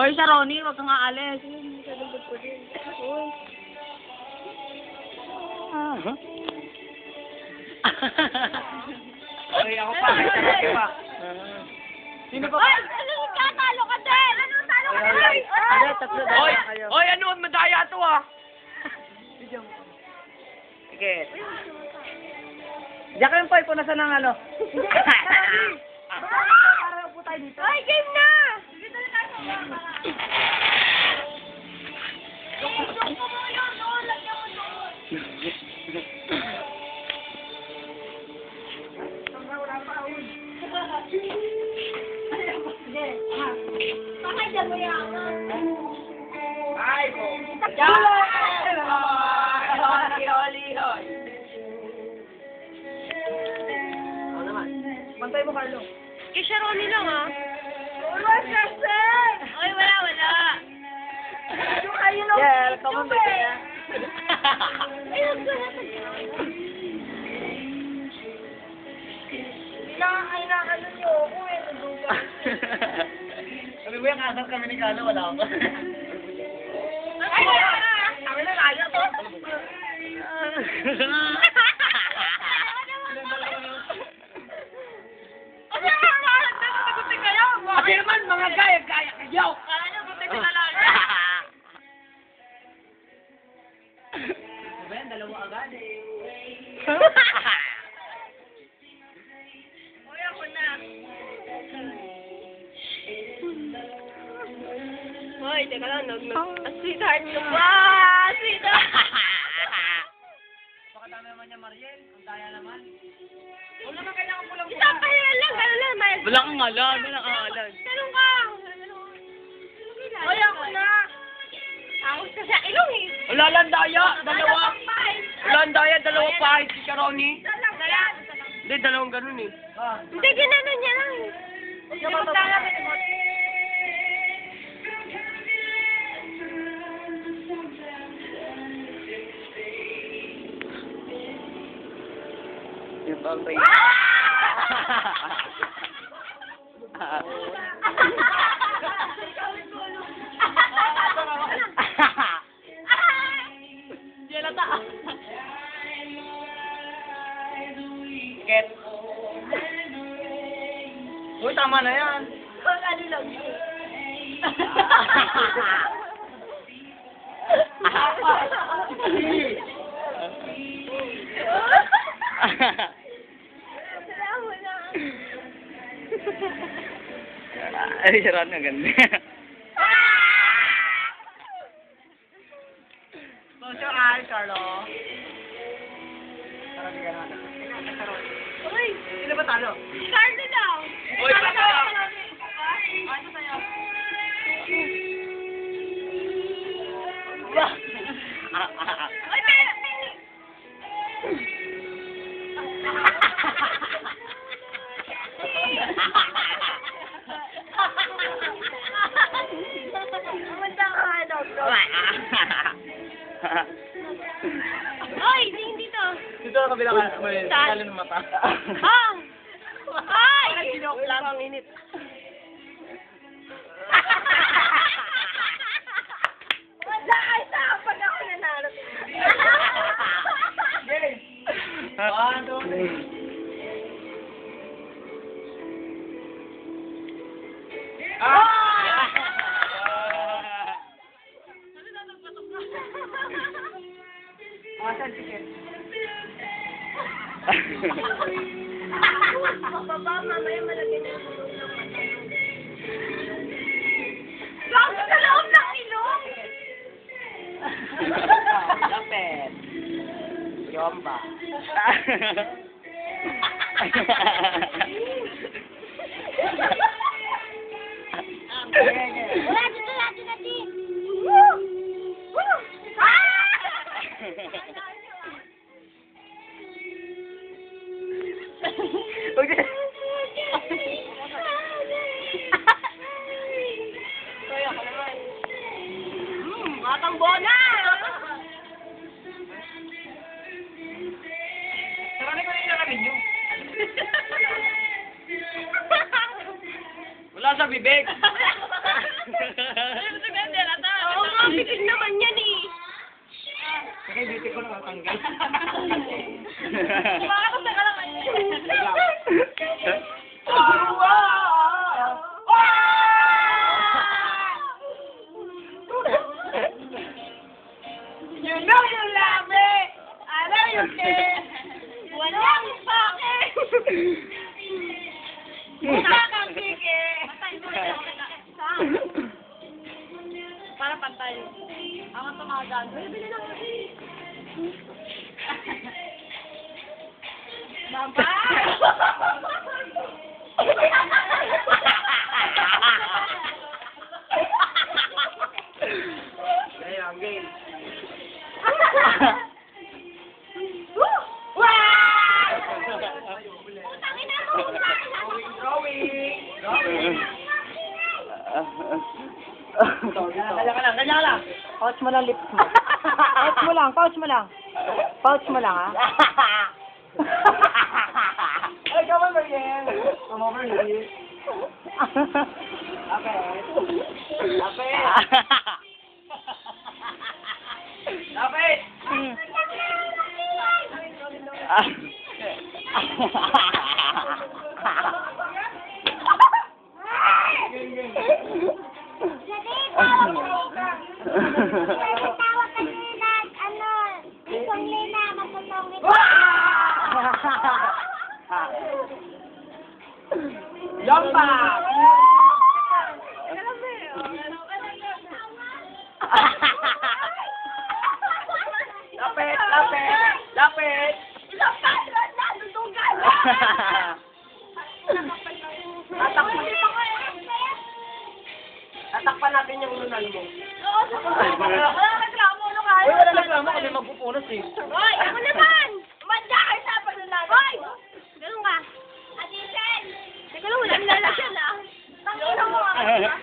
Hoy, sa Ronnie, wag kang aalis. Salubot ko din. Hoy. Hoy, ako pa. May sarap pa. Sino pa? Hoy, ano ka? Talo ka din! Ano, talo ka din! Ano, tatlo na Hoy! kayo. Hoy, ano? Madaya to ah! Sige. Diyan kayo po, punasan ng ano. Para po tayo dito. Hoy, game na! Dito na tayo. Gusto mo yun, doon. Lagyan mo doon. Pakailan mo yan. Ay, po! Pantay mo, Carlo. Kay Ronnie lang, ah. Wala kasi! Ay, wala. Yeah, come on, baby. Ano niyo ako eh, naduga. Sabi mo yung kasal kami ni Carlo, wala ako. Kami na kaya to. Kasi naman, mga gaya kayo! Ben, dalawa agad eh. Uy, ako na. Hoy, teka lang. Sweetheart mo ba? Sweetheart! Baka dami naman niya, Mariel. Ang daya naman. Wala naman kailangan pulang Isang pahilan lang. Gano'n lang. Wala kang alam, wala kang alam. Ganun ka. Hoy, ako na. Ako sa ilong eh. Wala lang daya, dalawa. Wala lang daya, dalawa pahit si Ronnie. Hindi, dalawang ganun eh. Ah, Hindi, ginanon niya lang. Hindi mo maglalapit mo. Yung bang Jelata. Get. Uy, tama na yan. Ano lang. Ay, si Ron, ang ganda. Social eye, Carlo. Tara, bigyan natin. Uy, Sino ba talo? Carlo daw. Uy, bata! Ano sa'yo? Uy, pero! Kumanda ka, ano? Hoy, dito. Dito ang kabila ka. May Saan? talo ng mata. Ha? Hoy! Sinok lang. Ang init. Wala ay sa pag ako nanalo. Game. 1, 2, 3. Asan ticket? Baba, mamaya malagay na yung ilong ng mata. Bakit sa loob ng ilong? Lapet. Yomba. Wala dito natin natin. Woo! Woo! Okay. Kaya ka naman. Matang bona! Sarani ko na yung nakamin nyo. Wala sa bibig. Oo nga, bigig naman yan eh. Kaya beauty ko nakatanggal. Baka kasi ka lang You know you love me! I know you care! Walang bakit. Mukha kang sige! Para pantay. Ako tumagal. Baba! Ay, ang game. Kanya ka lang, kanya ka lang. Pouch mo lang lips mo. Pouch mo lang, pouch mo lang. Pouch mo lang, ha? Ay, come over here. Come over here. Okay. Okay. Lapit! Tawag kanina, ano, isang lina, magkasongit. Yompa! Lapit! Lapit! Lapit! Tatakpan natin yung lunal mo. Wala reklamo, ano ka? Uy, wala reklamo kasi magpupunas eh. Hoy, ako naman! Manda kayo sa paglalaro. Hoy! Ganun ka. Ate Sen! Teka lang, wala nilalagyan ah. Tangina mo ah.